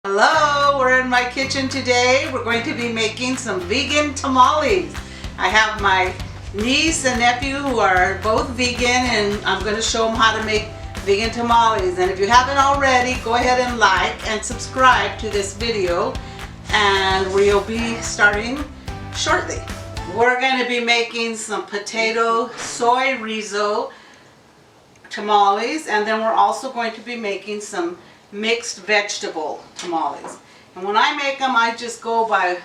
Hello, we're in my kitchen today. We're going to be making some vegan tamales. I have my niece and nephew who are both vegan, and I'm going to show them how to make vegan tamales. And if you haven't already, go ahead and like and subscribe to this video, and we'll be starting shortly. We're going to be making some potato chorizo tamales, and then we're also going to be making some mixed vegetable tamales. And when I make them, I just go by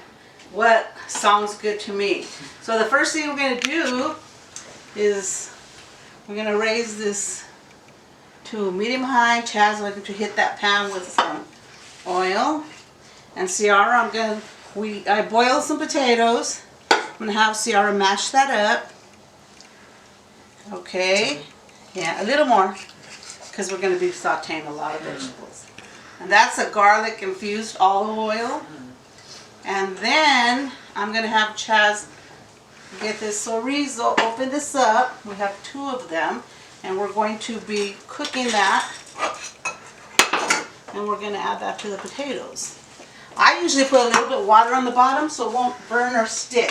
what sounds good to me. So the first thing we're going to do is we're going to raise this to medium-high. Chaz, I'm going to hit that pan with some oil. And Ciara, I boiled some potatoes. I'm going to have Ciara mash that up. Okay. Yeah, a little more, because we're going to be sauteing a lot of vegetables. And that's a garlic infused olive oil. And then I'm going to have Chaz get this chorizo, open this up. We have 2 of them, and we're going to be cooking that. And we're going to add that to the potatoes. I usually put a little bit of water on the bottom so it won't burn or stick.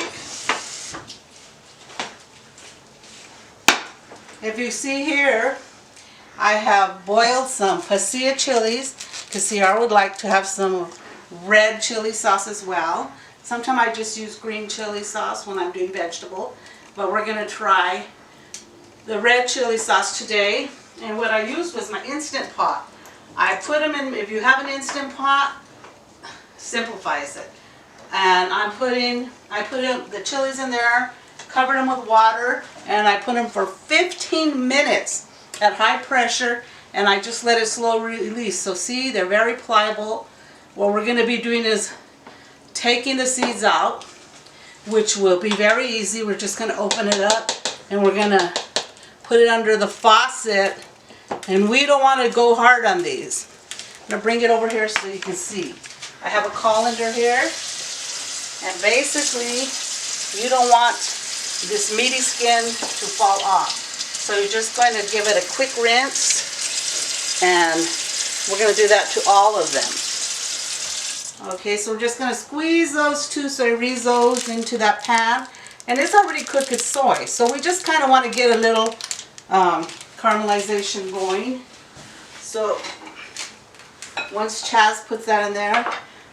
If you see here, I have boiled some pasilla chilies because Ciara would like to have some red chili sauce as well. Sometimes I just use green chili sauce when I'm doing vegetable, but we're going to try the red chili sauce today. And what I used was my Instant Pot. I put them in, if you have an Instant Pot, simplifies it. And I put the chilies in there, covered them with water, and I put them for 15 minutes at high pressure, and I just let it slow release. So see, they're very pliable. What we're going to be doing is taking the seeds out, which will be very easy. We're just going to open it up and we're going to put it under the faucet, and we don't want to go hard on these. I'm going to bring it over here so you can see. I have a colander here, and basically you don't want this meaty skin to fall off. So you're just going to give it a quick rinse, and we're going to do that to all of them. Okay, so we're just going to squeeze those 2 chorizos into that pan, and it's already cooked with soy. So we just kind of want to get a little caramelization going. So once Chaz puts that in there,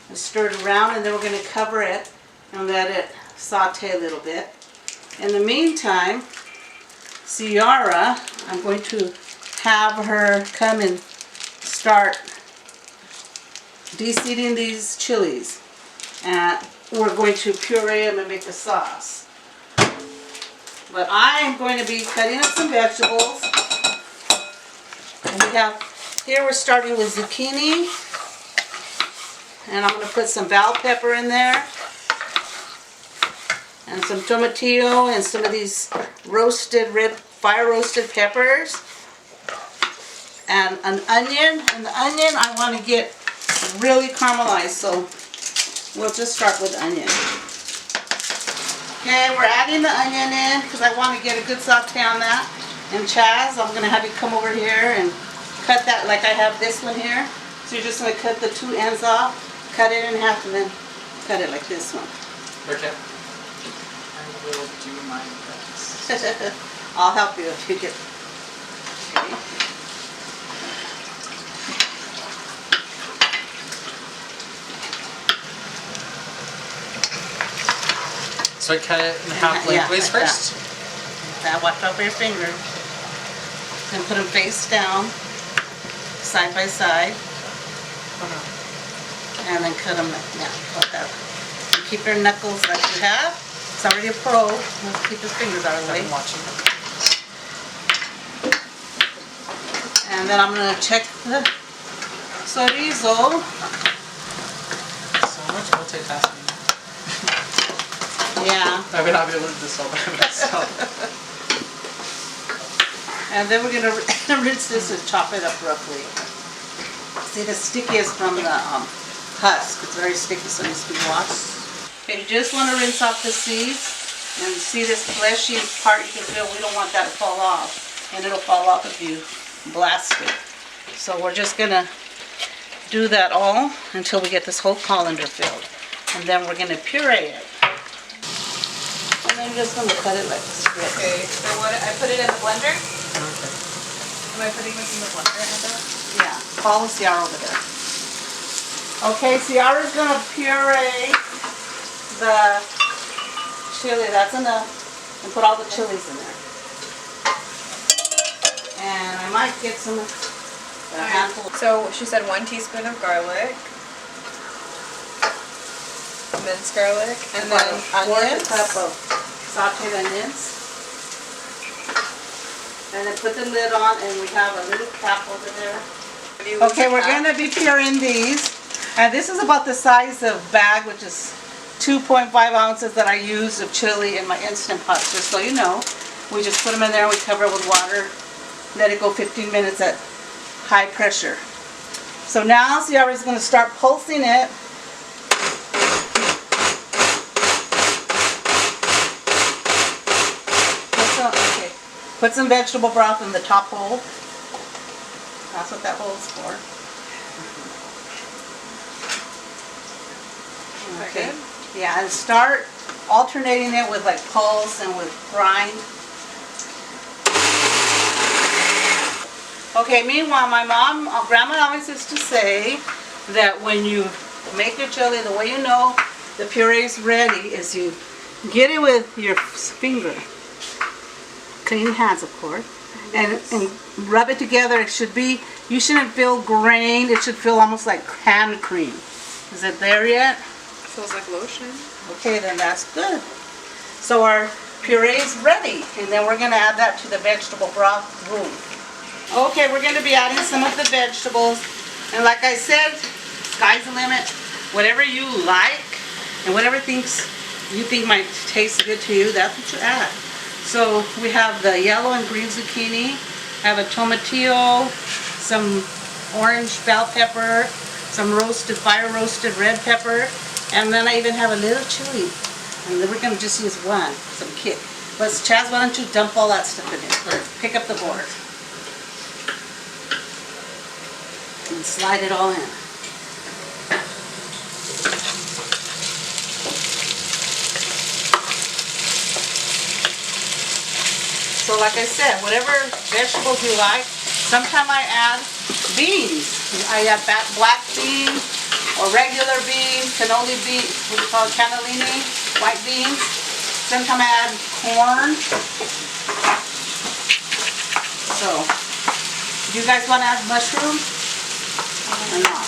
and stir it around, and then we're going to cover it and let it saute a little bit. In the meantime, Ciara, I'm going to have her come and start de-seeding these chilies, and we're going to puree them and make a sauce. But I'm going to be cutting up some vegetables, and we have here, we're starting with zucchini, and I'm going to put some bell pepper in there, and some tomatillo, and some of these fire roasted peppers, and an onion. And the onion I want to get really caramelized, so we'll just start with onion. Okay, we're adding the onion in because I want to get a good saute on that. And Chaz, I'm going to have you come over here and cut that like I have this one here. So you're just going to cut the 2 ends off, cut it in half, and then cut it like this one. Okay. I will do my best. I'll help you if you get. Okay. So I cut it in half lengthways like first? Now watch out for your fingers. And put them face down, side by side. And then cut them like that. And keep your knuckles like you have. It's already a pro. Let's keep his fingers out of the way. I'm watching. And then I'm going to check the chorizo. So much multitasking. Yeah. I would not be able to do this all by myself. And then we're going to rinse this and chop it up roughly. See, the stickiest from the husk. It's very sticky, so it needs to be washed. Okay, you just want to rinse off the seeds, and see this fleshy part you can feel. We don't want that to fall off, and it'll fall off if you blast it. So we're just going to do that all until we get this whole colander filled. And then we're gonna puree it. And then you're just gonna cut it like this. Okay, so what, I put it in the blender? Okay. Am I putting this in the blender, Heather? Yeah, follow Ciara over there. Okay, Ciara's gonna puree the chili, that's enough, and put all the chilies in there. And I might get some, a handful. So she said 1 teaspoon of garlic, minced garlic, and then onions. 1/4 cup of sautéed onions. And then put the lid on, and we have a little cap over there. Okay, we're gonna be pureeing these. And this is about the size of bag, which is 2.5 ounces that I use of chili in my Instant Pot, just so you know. We just put them in there, we cover it with water, let it go 15 minutes at high pressure. So now Ciara's gonna start pulsing it. Put some vegetable broth in the top hole. That's what that hole's for. Okay. Yeah, and start alternating it with like pulse and with grind. Okay, meanwhile, my grandma always used to say that when you make your chili, the way you know the puree is ready is you get it with your finger. Clean hands, of course, and rub it together. It should be, you shouldn't feel grain, it should feel almost like hand cream. Is it there yet? Feels like lotion. Okay, then that's good. So our puree is ready, and then we're going to add that to the vegetable broth room. Okay, we're going to be adding some of the vegetables, and like I said, sky's the limit. Whatever you like, and whatever you think might taste good to you, that's what you add. So we have the yellow and green zucchini, I have a tomatillo, some orange bell pepper, some fire roasted red pepper, and then I even have a little chili. And then we're going to just use one, some kick. But Chaz, why don't you dump all that stuff in it, or pick up the board. And slide it all in. So like I said, whatever vegetables you like, sometimes I add beans. I add black beans or regular beans, canola beans, what we call cannellini, white beans. Sometimes I add corn. So, do you guys want to add mushrooms or not?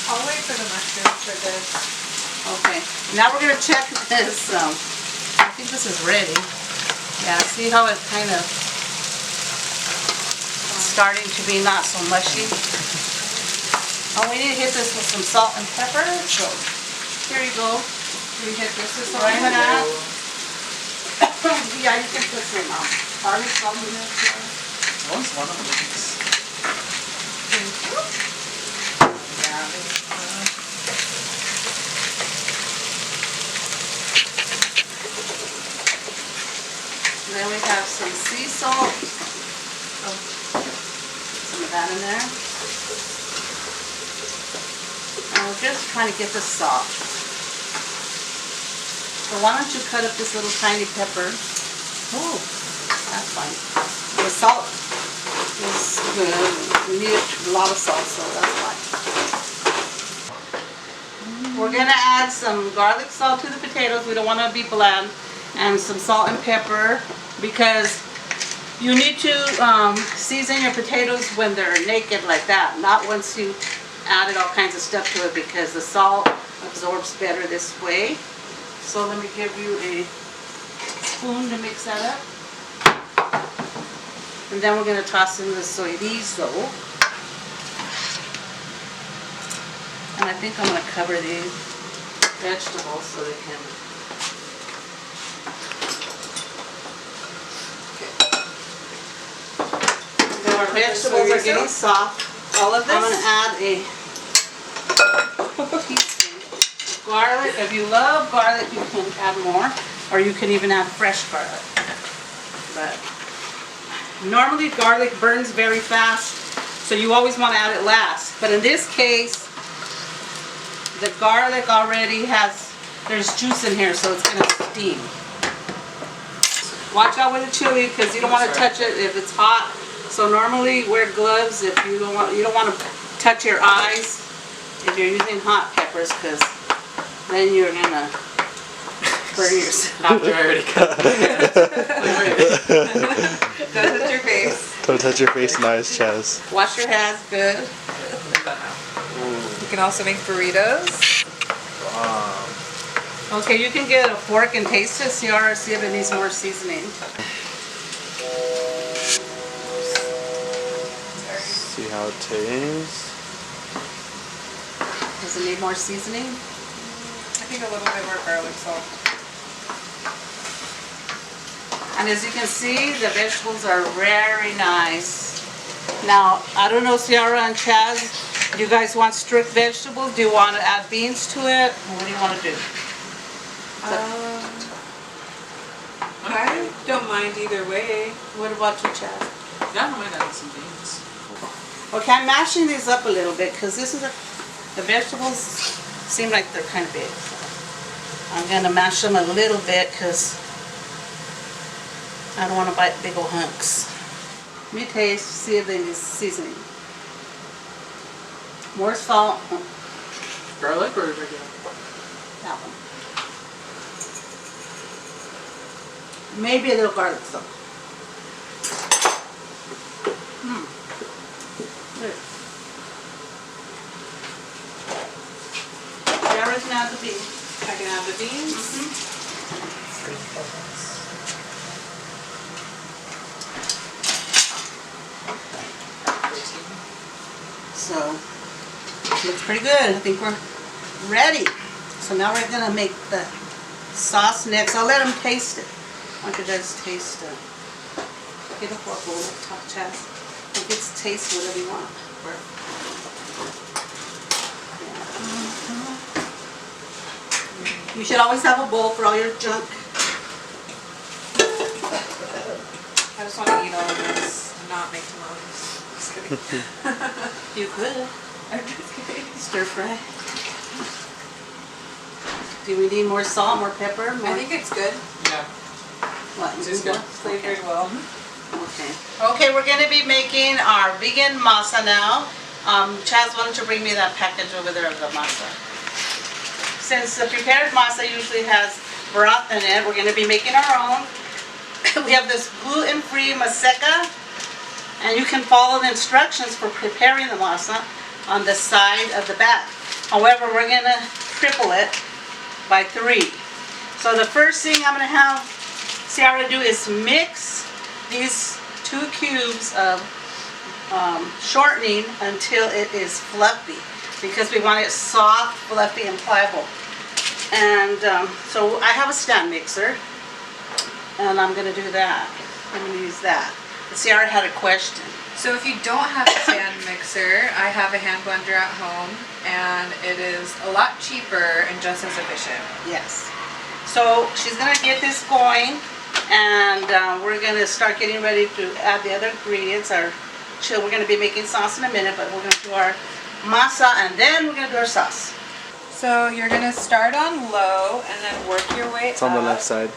I'll wait for the mushrooms for this. Okay, now we're going to check this. I think this is ready. Yeah, see how it's kind of starting to be not so mushy. Oh, we need to hit this with some salt and pepper. So here you go. We hit this with some right now. Yeah, you can put some garlic salt in there. What's one of these? Yeah. Then we have some sea salt. Some of that in there. And we're just trying to get this soft. So why don't you cut up this little tiny pepper? Oh, that's fine. The salt is good. We need a lot of salt, so that's fine. We're going to add some garlic salt to the potatoes. We don't want to be bland. And some salt and pepper, because you need to season your potatoes when they're naked like that, not once you added all kinds of stuff to it, because the salt absorbs better this way. So let me give you a spoon to mix that up. And then we're going to toss in the chorizo. And I think I'm going to cover these vegetables so they can... Our vegetables are getting soft. All of this? I'm going to add a teaspoon of garlic. If you love garlic, you can add more, or you can even add fresh garlic. But normally garlic burns very fast, So you always want to add it last. But in this case, the garlic already has, there's juice in here, so it's going to steam. Watch out with the chili because you don't want to touch it if it's hot. So normally wear gloves if you don't want to touch your eyes if you're using hot peppers, because then you're going to burn yourself. After I already cut. Don't touch your face. Don't touch your face, nice, Chaz. Wash your hands good. You can also make burritos. Wow. Okay, you can get a fork and taste it, see if it needs more seasoning. See how it tastes. Does it need more seasoning? I think a little bit more garlic salt. And as you can see, the vegetables are very nice. Now, I don't know, Ciara and Chaz, do you guys want strict vegetables? Do you want to add beans to it? What do you want to do? I don't mind either way. What about you, Chaz? Yeah, I might add some beans. Okay, I'm mashing these up a little bit because the vegetables seem like they're kind of big. So I'm going to mash them a little bit because I don't want to bite big old hunks. Let me taste, see if they need seasoning. More salt. Garlic or regular? That one. Maybe a little garlic salt. Good. Sarah can add the beans. I can add the beans. So, looks pretty good. I think we're ready. So now we're gonna make the sauce next. I'll let them taste it. I want you guys to taste it. Get a fork bowl of top chest. You get to taste whatever you want. You should always have a bowl for all your junk. I just want to eat all of this and not make tamales. Just kidding. You could. I'm just kidding. Stir fry. Do we need more salt, more pepper? More? I think it's good. Yeah. What? It's good. Flavored well. Okay. Okay, we're going to be making our vegan masa now. Chaz, why don't you bring me that package over there of the masa? Since the prepared masa usually has broth in it, we're going to be making our own. We have this gluten-free Maseca, and you can follow the instructions for preparing the masa on the side of the bag. However, we're going to triple it by 3. So the first thing I'm going to have Ciara do is mix these 2 cubes of shortening until it is fluffy, because we want it soft, fluffy, and pliable. And so I have a stand mixer, and I'm going to do that. I'm going to use that. But Ciara had a question. So if you don't have a stand mixer, I have a hand blender at home, and it is a lot cheaper and just as efficient. Yes. So she's going to get this going, and we're going to start getting ready to add the other ingredients. Our chili, we're going to be making sauce in a minute, but we're going to do our masa, and then we're going to do our sauce. So you're going to start on low and then work your way It's on the left side.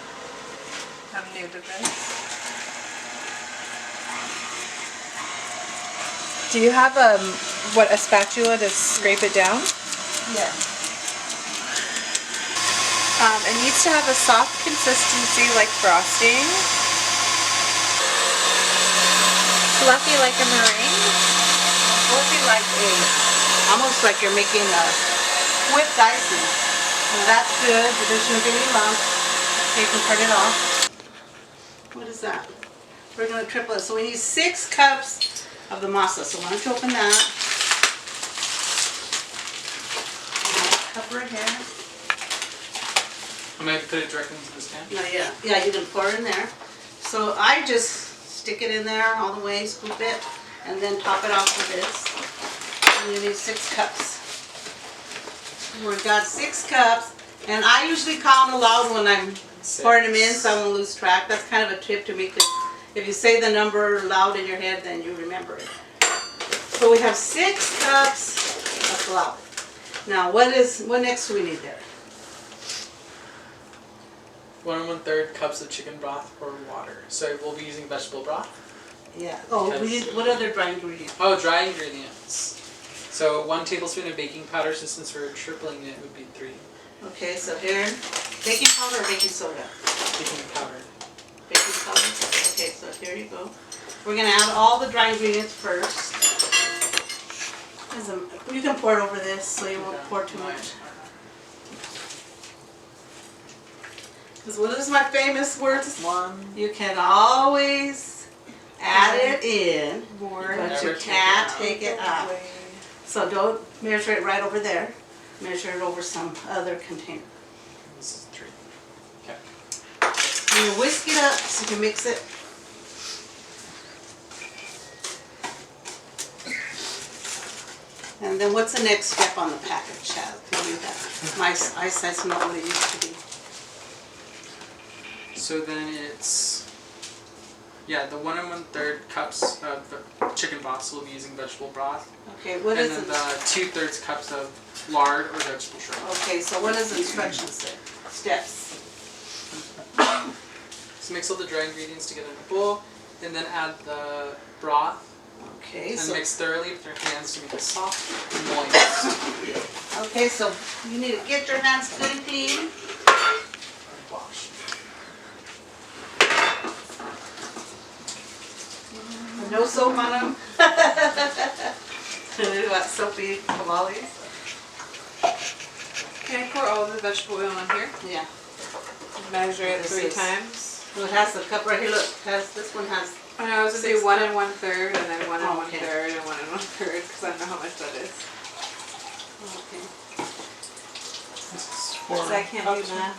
I'm new to this. Do you have a spatula to scrape it down? Yeah. It needs to have a soft consistency like frosting. Fluffy like a meringue. Fluffy like almost like you're making a whipped icing. And that's good, but there shouldn't be any lumps. Okay, you can turn it off. What is that? We're going to triple it. So we need 6 cups of the masa. So why don't you open that? Cup right here. I'm going to put it directly into the stand. No, yeah. Yeah, you can pour it in there. So I just stick it in there all the way, scoop it, and then top it off with this. And you need 6 cups. We've got 6 cups, and I usually count aloud when I'm pouring them in so I won't lose track. That's kind of a tip to me, because if you say the number loud in your head, then you remember it. So we have 6 cups of flour. Now what next do we need there? 1 1/3 cups of chicken broth or water. So we'll be using vegetable broth. Yeah. Oh, we need, what other dry ingredients? Oh, dry ingredients. So 1 tablespoon of baking powder, so since we're tripling it, would be 3. Okay, so here, baking powder or baking soda? Baking powder. Baking powder. Okay, so here you go. We're gonna add all the dry ingredients first. You can pour it over this so you won't pour too much. Because what is my famous words? 1. You can always add it in, More. but you can't take it out. So don't measure it right over there. Measure it over some other container. This is 3. Okay. And you whisk it up so you can mix it. And then what's the next step on the package, Chad? Tell me that. My eyesight's not what it used to be. So then it's, yeah, the 1 1/3 cups of the chicken broth, so we'll be using vegetable broth. Okay, what And is then it? the 2/3 cups of lard or vegetable shred. Okay, so what does the instructions say? Steps. So mix all the dry ingredients together in a bowl, and then add the broth, Okay, and so mix thoroughly with your hands to make it soft and moist. okay, so you need to get your hands good and clean. And wash. No soap on them. What, soapy tamales? Can I pour all of the vegetable oil in here? Yeah. Measure it This 3 is- times. Well, it has the cup right here. Look, this one has. Oh no, I was gonna 6 do 1 cups. 1/3 and then 1 Oh, okay. 1/3 and 1 1/3 because I don't know how much that is. Okay. Because I can't do that.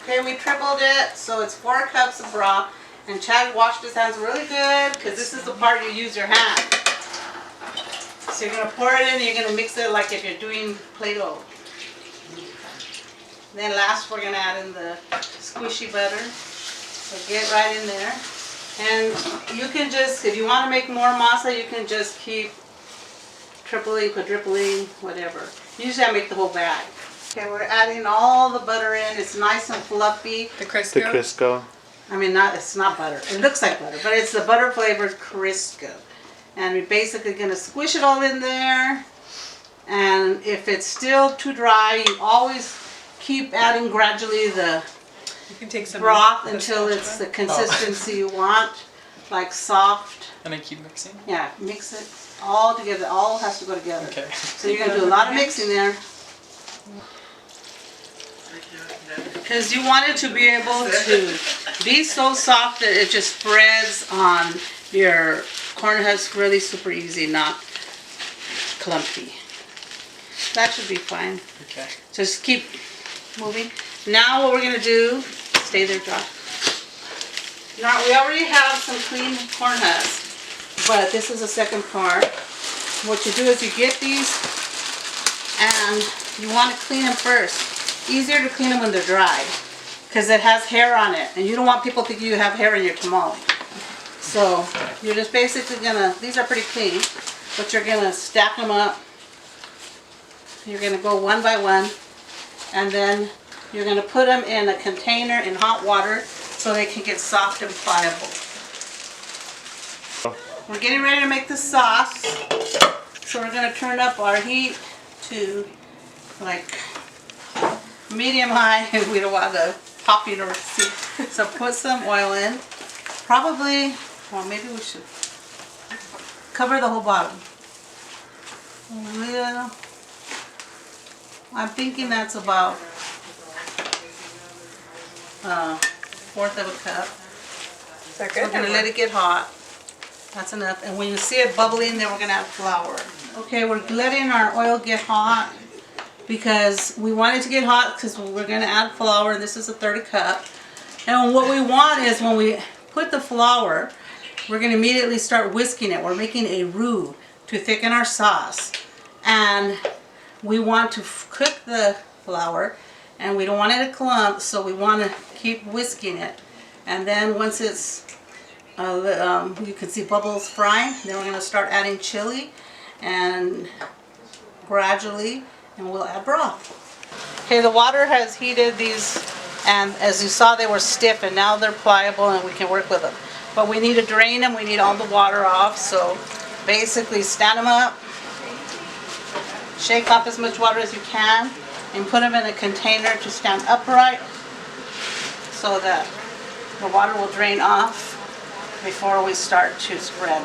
Okay, we tripled it, so it's 4 cups of broth. And Chad washed his hands really good because this is the part you use your hand. So you're gonna pour it in and you're gonna mix it like if you're doing Play-Doh. Then last we're gonna add in the squishy butter. So get right in there. And you can just, if you want to make more masa, you can just keep tripling, quadrupling, whatever. Usually I make the whole bag. Okay, we're adding all the butter in. It's nice and fluffy. The The Crisco? Crisco. I mean, it's not butter. It looks like butter, but it's the butter flavored Crisco. And we're basically going to squish it all in there. And if it's still too dry, you always keep adding gradually the You can take some broth of until this it's the consistency you want, like soft. And I keep mixing. Yeah, mix it all together. All has to go together. Okay. So you're going to do a lot of mixing there. Because you want it to be able to be so soft that it just spreads on your corn husk really super easy, not clumpy. That should be fine. Okay. Just keep moving. Now what we're going to do, stay there, Josh. Now we already have some clean corn husks, but this is the second part. What you do is you get these and you want to clean them first. Easier to clean them when they're dry because it has hair on it and you don't want people thinking you have hair in your tamale. So you're just basically gonna, these are pretty clean, but you're gonna stack them up. You're gonna go one by one and then you're gonna put them in a container in hot water so they can get soft and pliable. We're getting ready to make the sauce. So we're gonna turn up our heat to like medium high. We don't want the popping or see. So put some oil in. Probably, well maybe we should cover the whole bottom. A little. I'm thinking that's about 1/4 of a cup. Is that So we're gonna let it get hot. That's enough. And when you see it bubbling, then we're gonna add flour. Okay, we're letting our oil get hot because we want it to get hot because we're gonna add flour, and this is a 1/3 cup. And what we want is when we put the flour, we're gonna immediately start whisking it. We're making a roux to thicken our sauce. And we want to cook the flour and we don't want it to clump, so we want to keep whisking it. And then once it's, you can see bubbles frying, then we're going to start adding chili. and gradually, and we'll add broth. Okay, the water has heated these, and as you saw, they were stiff, and now they're pliable, and we can work with them. But we need to drain them. We need all the water off. So basically, stand them up, shake off as much water as you can, and put them in a container to stand upright, so that the water will drain off before we start to spread.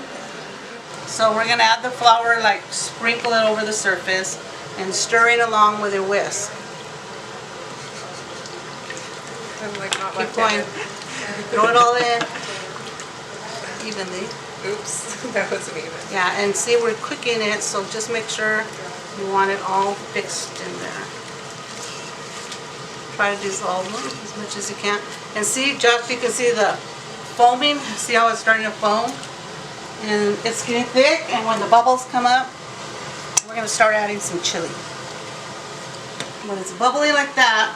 So we're gonna add the flour, like sprinkle it over the surface, and stir it along with your whisk. I'm like not Keep going. Throw it all in evenly. Oops, that wasn't even. Yeah, and see, we're cooking it, so just make sure you want it all fixed in there. Try to dissolve them as much as you can. And see, Josh, you can see the foaming. See how it's starting to foam? And it's getting thick, and when the bubbles come up, we're going to start adding some chili. When it's bubbling like that,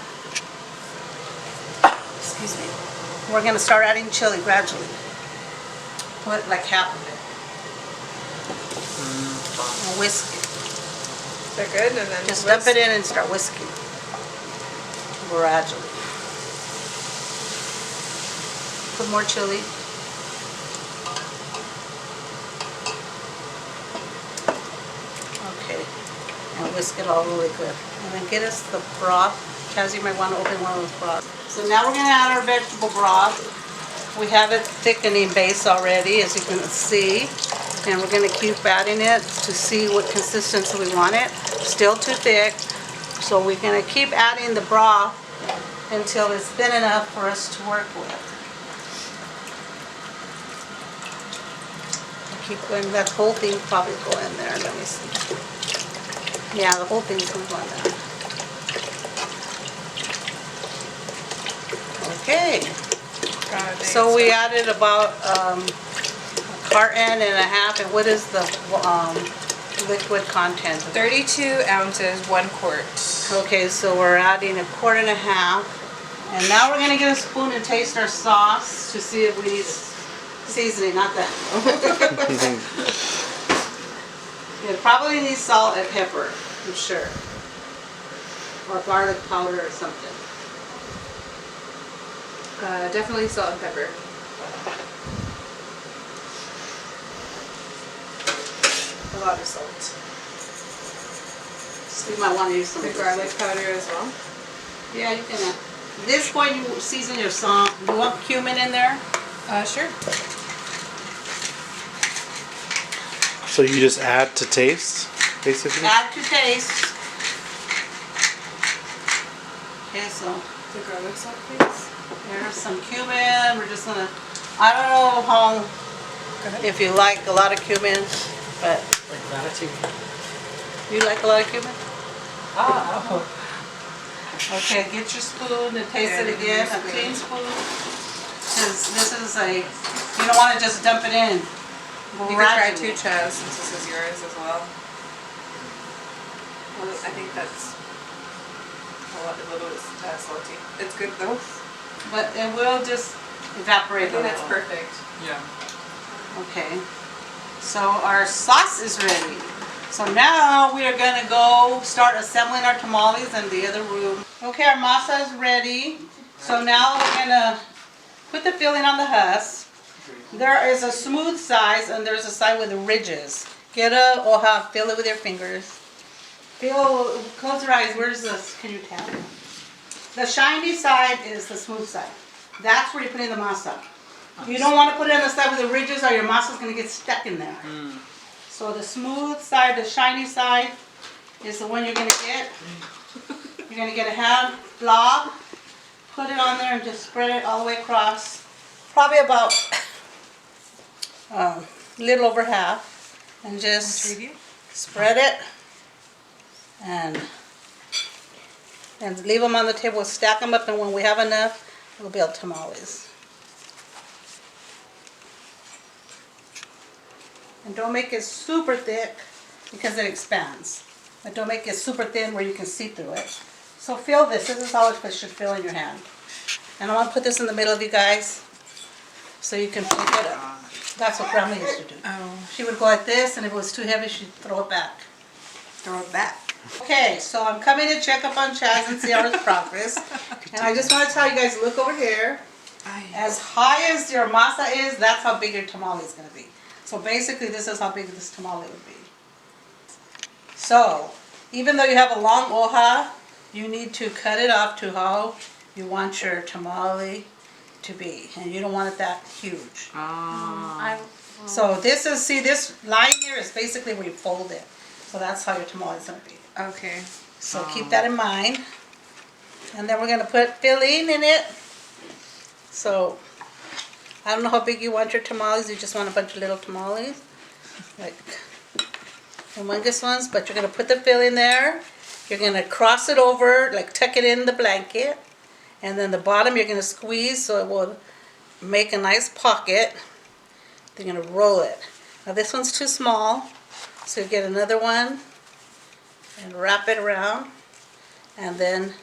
excuse me, we're going to start adding chili gradually. Put like half of it. And whisk it. Is that good? And then Just dump it in and start whisking. Gradually. Put more chili. Okay. And whisk it all really good. And then get us the broth. Chaz, you might want to open one of those broths. So now we're going to add our vegetable broth. We have it thickening base already, as you can see. And we're going to keep adding it to see what consistency we want it. Still too thick. So we're going to keep adding the broth until it's thin enough for us to work with. Keep going. That whole thing probably go in there. Let me see. Yeah, the whole thing's going to go in there. Okay. So we added about a carton and a half. And what is the liquid content? 32 ounces, 1 quart. Okay, so we're adding a quart and a half. And now we're going to get a spoon and taste our sauce to see if we need seasoning, not that. It probably needs salt and pepper, I'm sure. Or garlic powder or something. Definitely salt and pepper. A lot of salt. So you might want to use some The garlic powder as well. Yeah, you can. At this point, you season your salt. Do you want cumin in there? Sure. So you just add to taste, basically? Add to taste. Okay, so The garlic salt, please. there's some cumin. We're just gonna, I don't know how, if you like a lot of cumin, but Like gratitude. you like a lot of cumin? Oh. Okay, get your spoon and taste it again, a clean spoon. Because this is a, you don't want to just dump it in. You can try 2 Chaz since this is yours as well. Well, I think that's a little bit salty. It's good though. But it will just evaporate a I think little. that's perfect. Yeah. Okay, so our sauce is ready. So now we are going to go start assembling our tamales in the other room. Okay, our masa is ready. So now we're going to put the filling on the husk. There is a smooth side and there's a side with the ridges. Get a hoja, fill it with your fingers. Close your eyes. Where's this? Can you tell? The shiny side is the smooth side. That's where you put in the masa. You don't want to put it on the side with the ridges or your masa is going to get stuck in there. So the smooth side, the shiny side, is the one you're going to get. You're going to get a hand blob, put it on there and just spread it all the way across. Probably about a little over half. And just spread it and leave them on the table. Stack them up, and when we have enough, we'll build tamales. And don't make it super thick because it expands. But don't make it super thin where you can see through it. So feel this. This is how it should feel in your hand. And I want to put this in the middle of you guys so you can pick it up. That's what Grandma used to do. Oh, She would go like this, and if it was too heavy, she'd throw it back. throw it back. Okay, so I'm coming to check up on Chaz and see how his progress. And I just want to tell you guys, look over here. As high as your masa is, that's how big your tamale is going to be. So basically, this is how big this tamale would be. So, even though you have a long hoja, you need to cut it off to how you want your tamale to be. And you don't want it that huge. So this is, see, this line here is basically where you fold it. So that's how your tamale is going to be. Okay. So keep that in mind. And then we're going to put filling in it. So, I don't know how big you want your tamales. You just want a bunch of little tamales. Like humongous ones. But you're going to put the filling there. You're going to cross it over, like tuck it in the blanket. And then the bottom you're going to squeeze so it will make a nice pocket. Then you're going to roll it. Now this one's too small. So you get another one. And wrap it around. And then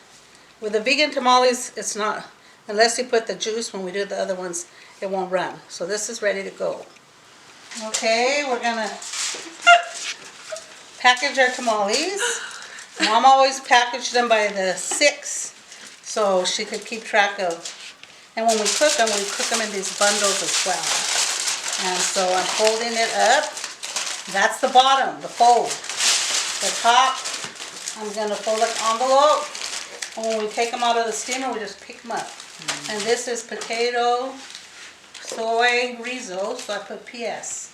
with the vegan tamales, it's not, unless you put the juice when we do the other ones, it won't run. So this is ready to go. Okay, we're gonna package our tamales. Mom always packaged them by the 6, so she could keep track of. And when we cook them in these bundles as well. And so I'm folding it up. That's the bottom, the fold. The top, I'm gonna fold like an envelope. And when we take them out of the steamer, we just pick them up. And this is potato, soy, chorizo, so I put PS.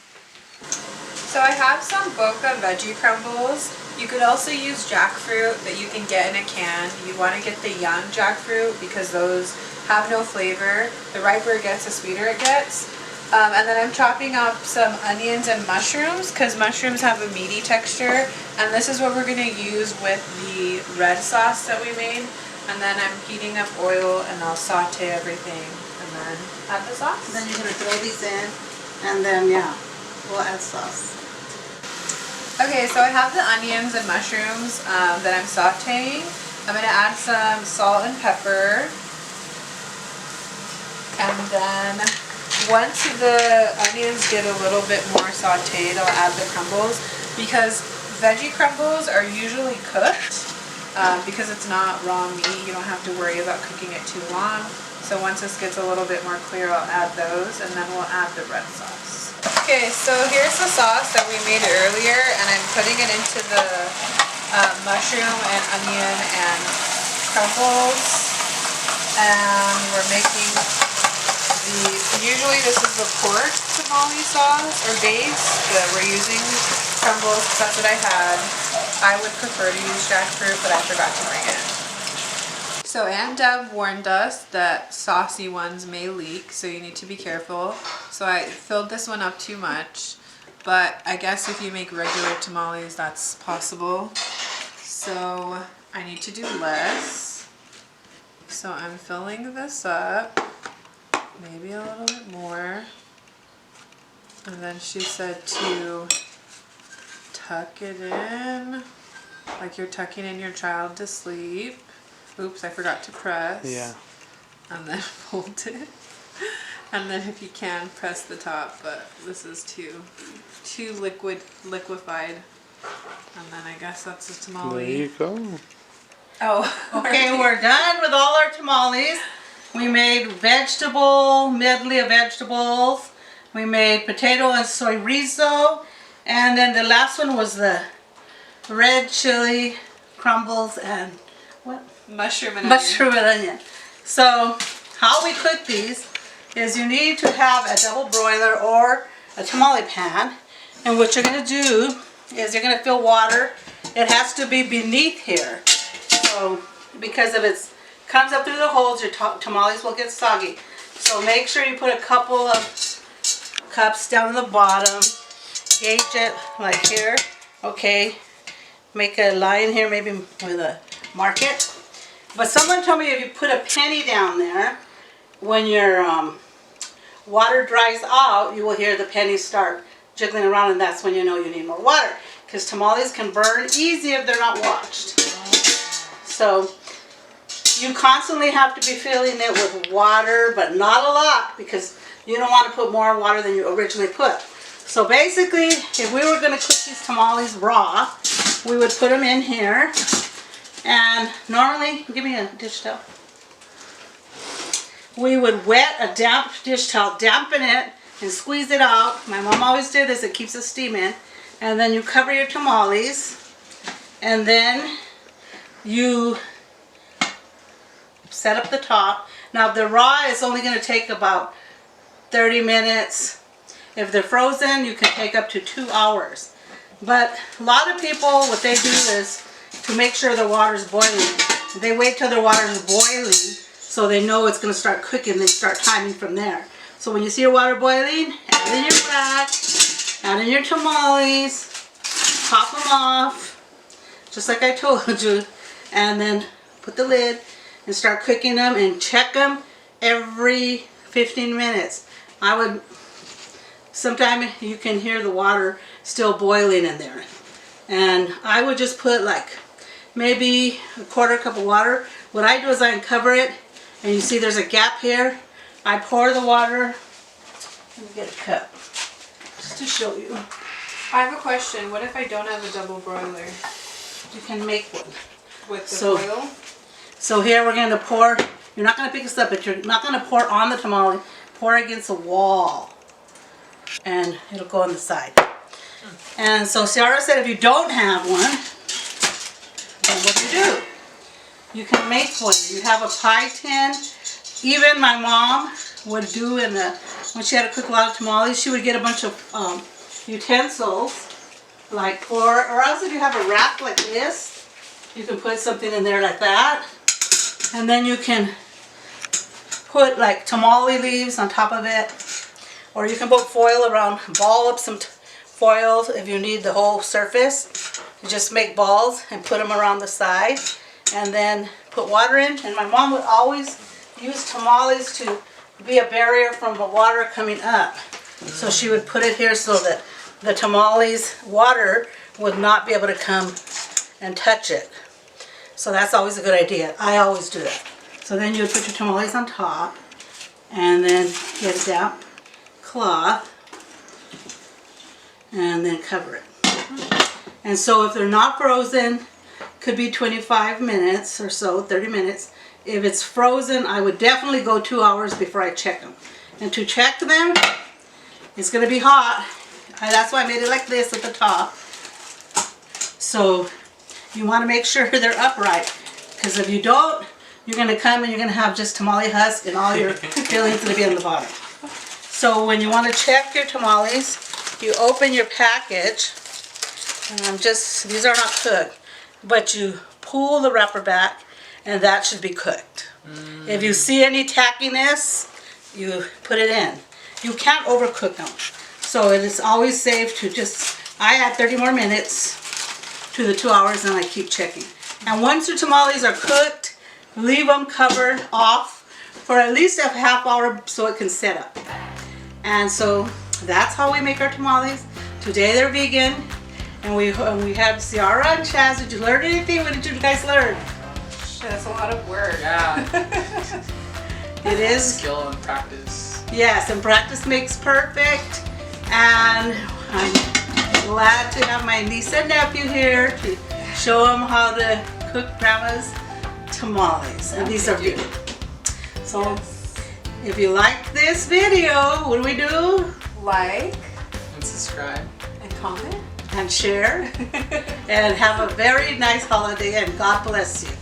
So I have some Boca veggie crumbles. You could also use jackfruit that you can get in a can. You want to get the young jackfruit because those have no flavor. The riper it gets, the sweeter it gets. And then I'm chopping up some onions and mushrooms because mushrooms have a meaty texture. And this is what we're going to use with the red sauce that we made. And then I'm heating up oil and I'll saute everything and then add the sauce. Then you're going to throw these in and then, yeah, we'll add sauce. Okay, so I have the onions and mushrooms that I'm sauteing. I'm going to add some salt and pepper. And then once the onions get a little bit more sauteed, I'll add the crumbles because veggie crumbles are usually cooked because it's not raw meat. You don't have to worry about cooking it too long. So once this gets a little bit more clear, I'll add those and then we'll add the red sauce. Okay, so here's the sauce that we made earlier and I'm putting it into the mushroom and onion and crumbles. And we're making usually this is the pork tamale sauce or base that we're using crumbles because that's what I had. I would prefer to use jackfruit, but I forgot to bring it. So Aunt Deb warned us that saucy ones may leak, so you need to be careful. So I filled this one up too much, but I guess if you make regular tamales, that's possible. So I need to do less. So I'm filling this up. Maybe a little bit more. And then she said to tuck it in like you're tucking in your child to sleep. Oops, I forgot to press. Yeah. And then fold it. And then if you can, press the top, but this is too liquefied. And then I guess that's a tamale. There you go. Oh. Okay, we're done with all our tamales. We made vegetable, medley of vegetables. We made potato and soy chorizo. And then the last one was the red chili crumbles and what? Mushroom and Mushroom and onion. So how we cook these is you need to have a double broiler or a tamale pan. And what you're going to do is you're going to fill water. It has to be beneath here. So because if it comes up through the holes, your tamales will get soggy. So make sure you put a couple of cups down at the bottom. Gauge it like here. Okay. Make a line here maybe with a market. But someone told me if you put a penny down there, when your water dries out, you will hear the pennies start jiggling around, and that's when you know you need more water. Because tamales can burn easy if they're not watched. So you constantly have to be filling it with water, but not a lot, because you don't want to put more water than you originally put. So basically, if we were going to cook these tamales raw, we would put them in here. And normally, give me a dish towel. We would wet a damp dish towel, dampen it, and squeeze it out. My mom always did this, it keeps the steam in. And then you cover your tamales. And then you set up the top. Now, if they're raw, it's only going to take about 30 minutes. If they're frozen, you can take up to 2 hours. But a lot of people, what they do is, to make sure the water's boiling, they wait till the water's boiling so they know it's going to start cooking. They start timing from there. So when you see your water boiling, add in your rack, add in your tamales, pop them off, just like I told you, and then put the lid and start cooking them and check them every 15 minutes. Sometimes you can hear the water still boiling in there. And I would just put like maybe a quarter cup of water. What I do is I uncover it, and you see there's a gap here. I pour the water. Let me get a cup just to show you. I have a question. What if I don't have a double broiler? You can make one. With the oil? So here we're going to pour. You're not going to pick this up, but you're not going to pour on the tamale. Pour against the wall. And it'll go on the side. And so Ciara said if you don't have one, then what do? You can make one. You have a pie tin. Even my mom would do when she had to cook a lot of tamales, she would get a bunch of utensils, like or else if you have a rack like this, you can put something in there like that. And then you can put like tamale leaves on top of it. Or you can put foil around, ball up some foil if you need the whole surface. You just make balls and put them around the side. And then put water in. And my mom would always use tamales to be a barrier from the water coming up. So she would put it here so that the tamales water would not be able to come and touch it. So that's always a good idea. I always do that. So then you would put your tamales on top and then get a damp cloth and then cover it. And so if they're not frozen, could be 25 minutes or so, 30 minutes. If it's frozen, I would definitely go 2 hours before I check them. And to check them, it's going to be hot. That's why I made it like this at the top. So you want to make sure they're upright, because if you don't, you're going to come and you're going to have just tamale husk and all your fillings going to be on the bottom. So when you want to check your tamales, you open your package, and these are not cooked, but you pull the wrapper back and that should be cooked. If you see any tackiness, you put it in. You can't overcook them. So it is always safe to I add 30 more minutes to the 2 hours and I keep checking. And once your tamales are cooked, leave them covered off for at least a half hour so it can set up. And so that's how we make our tamales. Today they're vegan, and we have Ciara and Chaz. Did you learn anything? What did you guys learn? That's a lot of work. Yeah. It is. Skill and practice. Yes, and practice makes perfect. And I'm glad to have my niece and nephew here to show them how to cook Grandma's tamales. And these are vegan. So if you like this video, what do we do? Like And subscribe. and comment And share. And have a very nice holiday, and God bless you.